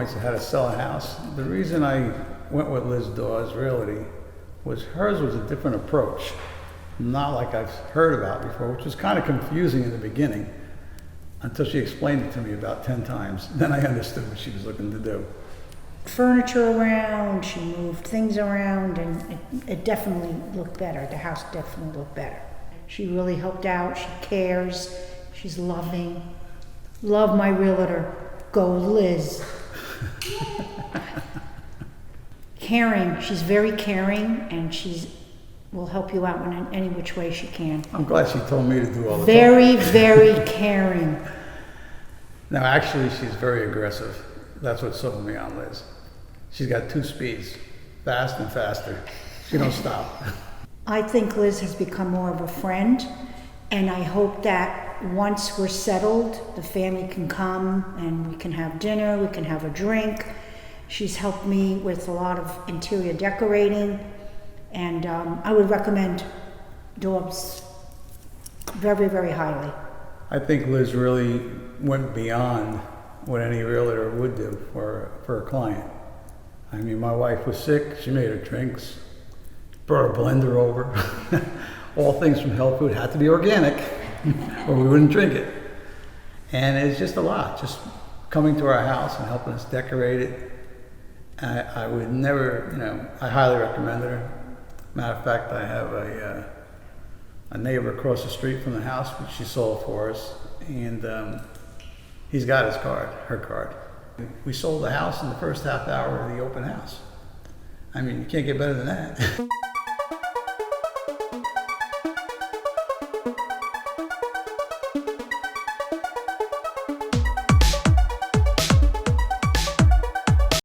points of how to sell a house. The reason I went with Liz Dawes Realty was hers was a different approach. Not like I've heard about before, which was kind of confusing in the beginning until she explained it to me about 10 times. Then I understood what she was looking to do. Furniture around, she moved things around, and it definitely looked better. The house definitely looked better. She really helped out, she cares, she's loving. Love my realtor. Go Liz. Caring, she's very caring, and will help you out in any which way she can. I'm glad she told me to do all the Very, very caring. No, actually, she's very aggressive. That's what sold me on Liz. She's got 2 speeds, fast and faster. She don't stop. I think Liz has become more of a friend, and I hope that once we're settled, the family can come and we can have dinner, we can have a drink. She's helped me with a lot of interior decorating, and I would recommend Dawes very, very highly. I think Liz really went beyond what any realtor would do for a client. I mean, my wife was sick, she made her drinks, brought a blender over. All things from health food had to be organic or we wouldn't drink it. And it's just a lot, just coming to our house and helping us decorate it. I would never, I highly recommend her. Matter of fact, I have a neighbor across the street from the house, which she sold for us, and he's got his card, her card. We sold the house in the first half hour of the open house. I mean, you can't get better than that.